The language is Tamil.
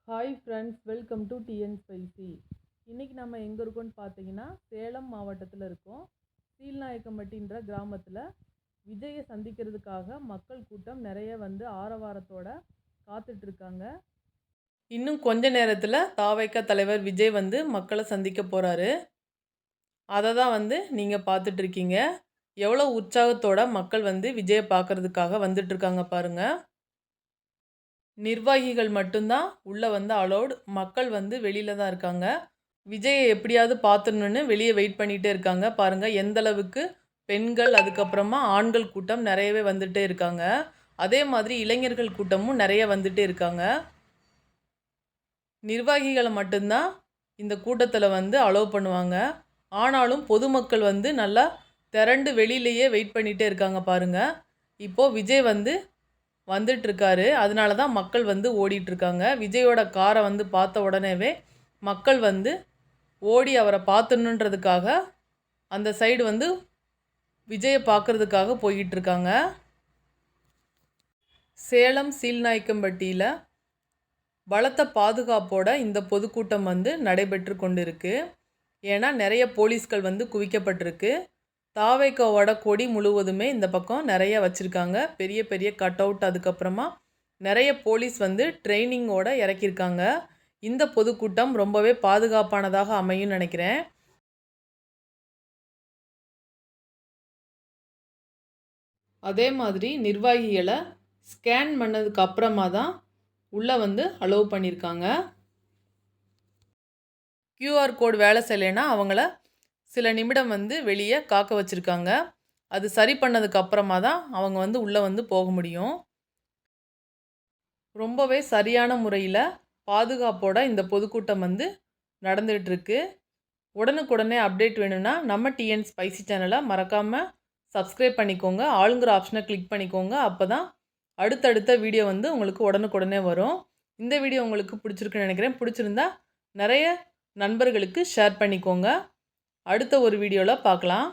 Hi friends, welcome to TN spicy. இன்றைக்கி நம்ம எங்கே இருக்கோம்னு பார்த்தீங்கன்னா சேலம் மாவட்டத்தில் இருக்கோம். சீல்நாயக்கம்பட்டின்ற கிராமத்தில் விஜயை சந்திக்கிறதுக்காக மக்கள் கூட்டம் நிறைய வந்து ஆரவாரத்தோட காத்துட்ருக்காங்க. இன்னும் கொஞ்ச நேரத்தில் தாவைக்கா தலைவர் விஜய் வந்து மக்களை சந்திக்க போகிறாரு. அதை தான் வந்து நீங்கள் பார்த்துட்ருக்கீங்க. எவ்வளோ உற்சாகத்தோட மக்கள் வந்து விஜயை பார்க்குறதுக்காக வந்துட்டுருக்காங்க பாருங்கள். நிர்வாகிகள் மட்டும்தான் உள்ளே வந்து அலோடு. மக்கள் வந்து வெளியில் தான் இருக்காங்க. விஜயை எப்படியாவது பார்த்துடணுன்னு வெளியே வெயிட் பண்ணிகிட்டே இருக்காங்க. பாருங்கள் எந்த அளவுக்கு பெண்கள் அதுக்கப்புறமா ஆண்கள் கூட்டம் நிறையவே வந்துகிட்டே இருக்காங்க. அதே மாதிரி இளைஞர்கள் கூட்டமும் நிறைய வந்துகிட்டே இருக்காங்க. நிர்வாகிகளை மட்டும்தான் இந்த கூட்டத்தில் வந்து அலோவ் பண்ணுவாங்க. ஆனாலும் பொதுமக்கள் வந்து நல்லா திரண்டு வெளியிலேயே வெயிட் பண்ணிகிட்டே இருக்காங்க பாருங்கள். இப்போது விஜய் வந்து வந்துட்டுருக்காரு. அதனால தான் மக்கள் வந்து ஓடிட்டுருக்காங்க. விஜயோட காரை வந்து பார்த்த உடனேவே மக்கள் வந்து ஓடி அவரை பார்த்துணுன்றதுக்காக அந்த சைடு வந்து விஜயை பார்க்குறதுக்காக போய்கிட்டுருக்காங்க. சேலம் சீல்நாயக்கம்பட்டியில் பலத்த பாதுகாப்போட இந்த பொதுக்கூட்டம் வந்து நடைபெற்று கொண்டு இருக்குது. ஏன்னா நிறைய போலீஸ்கள் வந்து குவிக்கப்பட்டிருக்கு. தாவேக்காவோட கொடி முழுவதுமே இந்த பக்கம் நிறைய வச்சுருக்காங்க. பெரிய பெரிய கட் அவுட், அதுக்கப்புறமா நிறைய போலீஸ் வந்து ட்ரைனிங்கோடு இறக்கியிருக்காங்க. இந்த பொதுக்கூட்டம் ரொம்பவே பாதுகாப்பானதாக அமையும் நினைக்கிறேன். அதே மாதிரி நிர்வாகிகளை ஸ்கேன் பண்ணதுக்கு அப்புறமா தான் உள்ளே வந்து அலோவ் பண்ணியிருக்காங்க. QR கோட் வேலை செய்யலைன்னா அவங்கள சில நிமிடம் வந்து வெளியே காக்க வச்சுருக்காங்க. அது சரி பண்ணதுக்கு அப்புறமா தான் அவங்க வந்து உள்ளே வந்து போக முடியும். ரொம்பவே சரியான முறையில் பாதுகாப்போட இந்த பொதுக்கூட்டம் வந்து நடந்துகிட்ருக்கு. உடனுக்குடனே அப்டேட் வேணும்னா நம்ம டிஎன் ஸ்பைசி சேனலை மறக்காமல் சப்ஸ்கிரைப் பண்ணிக்கோங்க. ஆளுங்கிற ஆப்ஷனை கிளிக் பண்ணிக்கோங்க. அப்போ தான் அடுத்தடுத்த வீடியோ வந்து உங்களுக்கு உடனுக்குடனே வரும். இந்த வீடியோ உங்களுக்கு பிடிச்சிருக்குன்னு நினைக்கிறேன். பிடிச்சிருந்தா நிறைய நண்பர்களுக்கு ஷேர் பண்ணிக்கோங்க. அடுத்த ஒரு வீடியோவில் பார்க்கலாம்.